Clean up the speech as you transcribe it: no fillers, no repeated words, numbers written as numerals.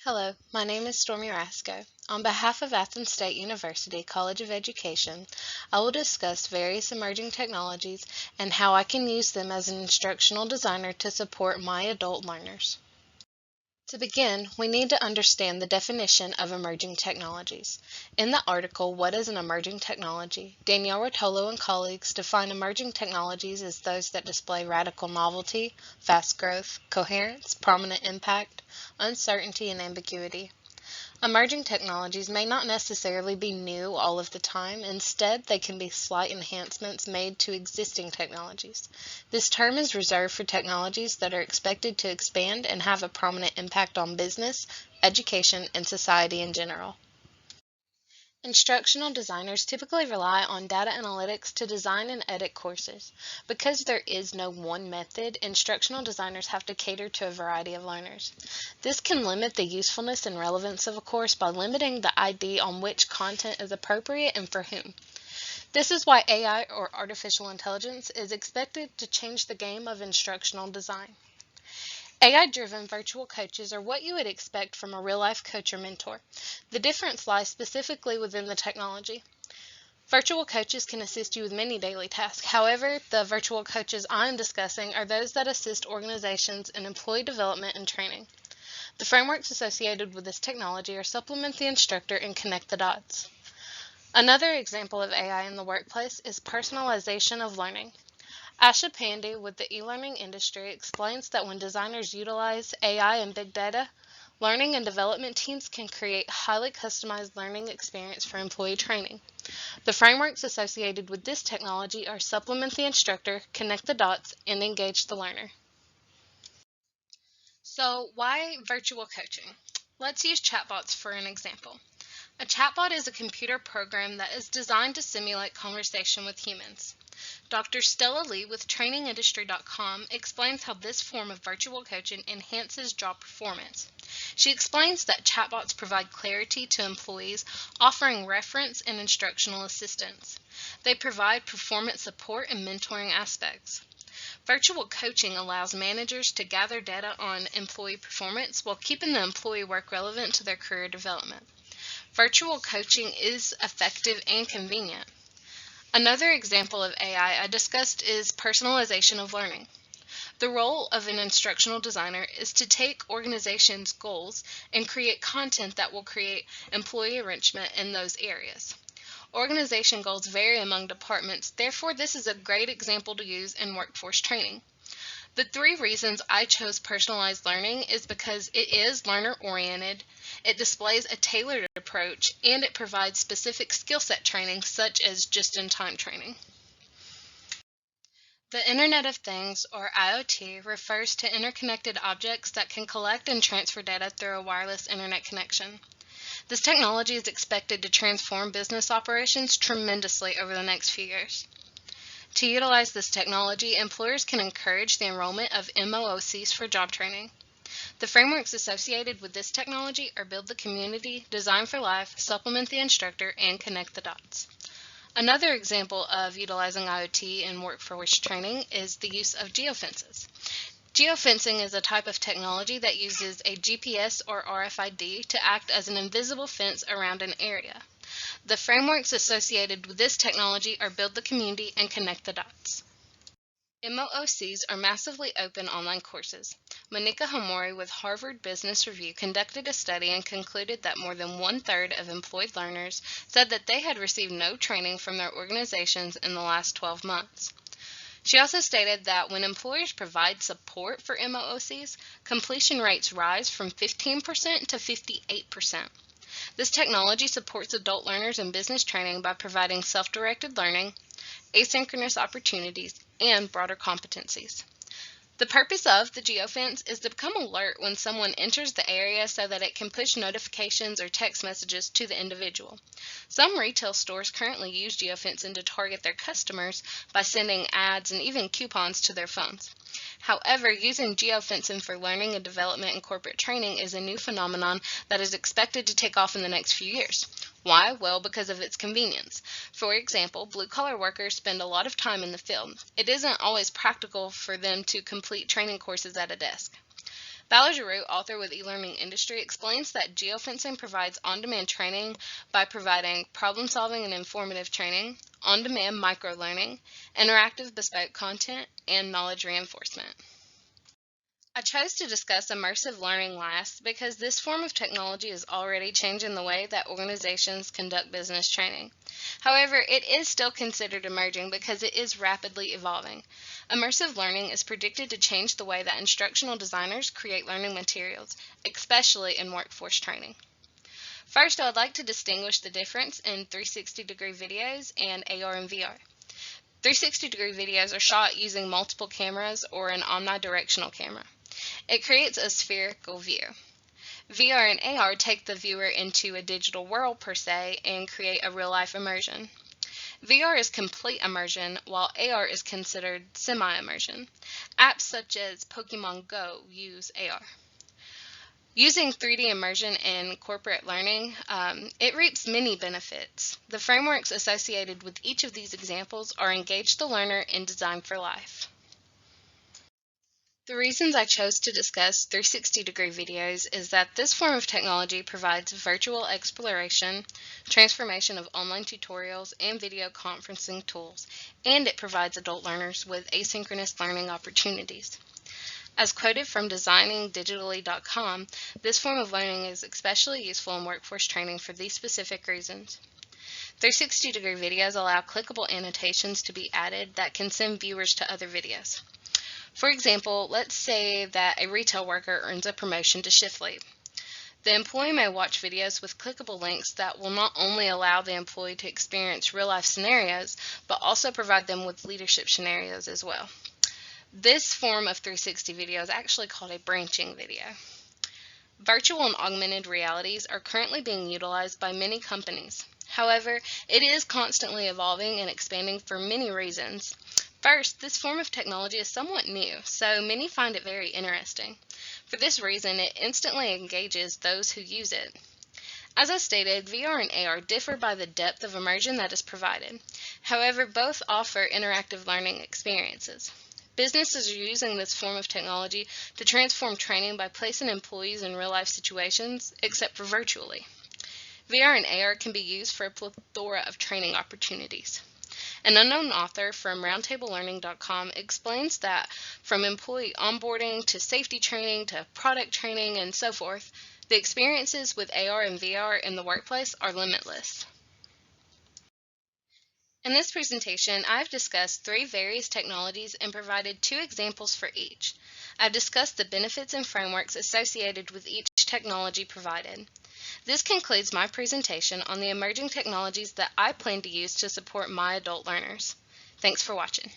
Hello, my name is Stormy Rasco. On behalf of Athens State University College of Education, I will discuss various emerging technologies and how I can use them as an instructional designer to support my adult learners. To begin, we need to understand the definition of emerging technologies. In the article, What is an Emerging Technology?, Danielle Rotolo and colleagues define emerging technologies as those that display radical novelty, fast growth, coherence, prominent impact, uncertainty, and ambiguity. Emerging technologies may not necessarily be new all of the time. Instead, they can be slight enhancements made to existing technologies. This term is reserved for technologies that are expected to expand and have a prominent impact on business, education, and society in general. Instructional designers typically rely on data analytics to design and edit courses. Because there is no one method, instructional designers have to cater to a variety of learners. This can limit the usefulness and relevance of a course by limiting the ID on which content is appropriate and for whom. This is why AI or artificial intelligence is expected to change the game of instructional design. AI-driven virtual coaches are what you would expect from a real-life coach or mentor. The difference lies specifically within the technology. Virtual coaches can assist you with many daily tasks. However, the virtual coaches I am discussing are those that assist organizations in employee development and training. The frameworks associated with this technology are supplement the instructor and connect the dots. Another example of AI in the workplace is personalization of learning. Asha Pandey with the e-learning industry explains that when designers utilize AI and big data, learning and development teams can create highly customized learning experience for employee training. The frameworks associated with this technology are supplement the instructor, connect the dots, and engage the learner. So why virtual coaching? Let's use chatbots for an example. A chatbot is a computer program that is designed to simulate conversation with humans. Dr. Stella Lee with trainingindustry.com explains how this form of virtual coaching enhances job performance. She explains that chatbots provide clarity to employees, offering reference and instructional assistance. They provide performance support and mentoring aspects. Virtual coaching allows managers to gather data on employee performance while keeping the employee work relevant to their career development. Virtual coaching is effective and convenient. Another example of AI I discussed is personalization of learning. The role of an instructional designer is to take organizations' goals and create content that will create employee enrichment in those areas. Organization goals vary among departments, therefore this is a great example to use in workforce training. The 3 reasons I chose personalized learning is because it is learner-oriented, it displays a tailored approach, and it provides specific skill set training such as just-in-time training. The Internet of Things, or IoT, refers to interconnected objects that can collect and transfer data through a wireless internet connection. This technology is expected to transform business operations tremendously over the next few years. To utilize this technology, employers can encourage the enrollment of MOOCs for job training. The frameworks associated with this technology are Build the Community, Design for Life, Supplement the Instructor, and Connect the Dots. Another example of utilizing IoT in workforce training is the use of geofences. Geofencing is a type of technology that uses a GPS or RFID to act as an invisible fence around an area. The frameworks associated with this technology are Build the Community and Connect the Dots. MOOCs are massively open online courses. Monica Homori with Harvard Business Review conducted a study and concluded that more than 1/3 of employed learners said that they had received no training from their organizations in the last 12 months. She also stated that when employers provide support for MOOCs, completion rates rise from 15% to 58%. This technology supports adult learners in business training by providing self-directed learning, asynchronous opportunities, and broader competencies. The purpose of the geofence is to become alert when someone enters the area so that it can push notifications or text messages to the individual. Some retail stores currently use geofencing to target their customers by sending ads and even coupons to their phones. However, using geofencing for learning and development and corporate training is a new phenomenon that is expected to take off in the next few years. Why? Well, because of its convenience. For example, blue-collar workers spend a lot of time in the field. It isn't always practical for them to complete training courses at a desk. Ballard Giroux, author with eLearning Industry, explains that geofencing provides on-demand training by providing problem-solving and informative training, on-demand micro-learning, interactive bespoke content, and knowledge reinforcement. I chose to discuss immersive learning last because this form of technology is already changing the way that organizations conduct business training. However, it is still considered emerging because it is rapidly evolving. Immersive learning is predicted to change the way that instructional designers create learning materials, especially in workforce training. First, I would like to distinguish the difference in 360-degree videos and AR and VR. 360-degree videos are shot using multiple cameras or an omnidirectional camera. It creates a spherical view. VR and AR take the viewer into a digital world per se and create a real-life immersion. VR is complete immersion, while AR is considered semi-immersion. Apps such as Pokemon Go use AR. Using 3D immersion in corporate learning, it reaps many benefits. The frameworks associated with each of these examples are Engage the Learner and Design for Life. The reasons I chose to discuss 360-degree videos is that this form of technology provides virtual exploration, transformation of online tutorials, and video conferencing tools, and it provides adult learners with asynchronous learning opportunities. As quoted from designingdigitally.com, this form of learning is especially useful in workforce training for these specific reasons. 360-degree videos allow clickable annotations to be added that can send viewers to other videos. For example, let's say that a retail worker earns a promotion to shift lead. The employee may watch videos with clickable links that will not only allow the employee to experience real-life scenarios, but also provide them with leadership scenarios as well. This form of 360 video is actually called a branching video. Virtual and augmented realities are currently being utilized by many companies. However, it is constantly evolving and expanding for many reasons. First, this form of technology is somewhat new, so many find it very interesting. For this reason, it instantly engages those who use it. As I stated, VR and AR differ by the depth of immersion that is provided. However, both offer interactive learning experiences. Businesses are using this form of technology to transform training by placing employees in real-life situations, except for virtually. VR and AR can be used for a plethora of training opportunities. An unknown author from roundtablelearning.com explains that from employee onboarding to safety training to product training and so forth, the experiences with AR and VR in the workplace are limitless. In this presentation, I've discussed 3 various technologies and provided 2 examples for each. I've discussed the benefits and frameworks associated with each technology provided. This concludes my presentation on the emerging technologies that I plan to use to support my adult learners. Thanks for watching.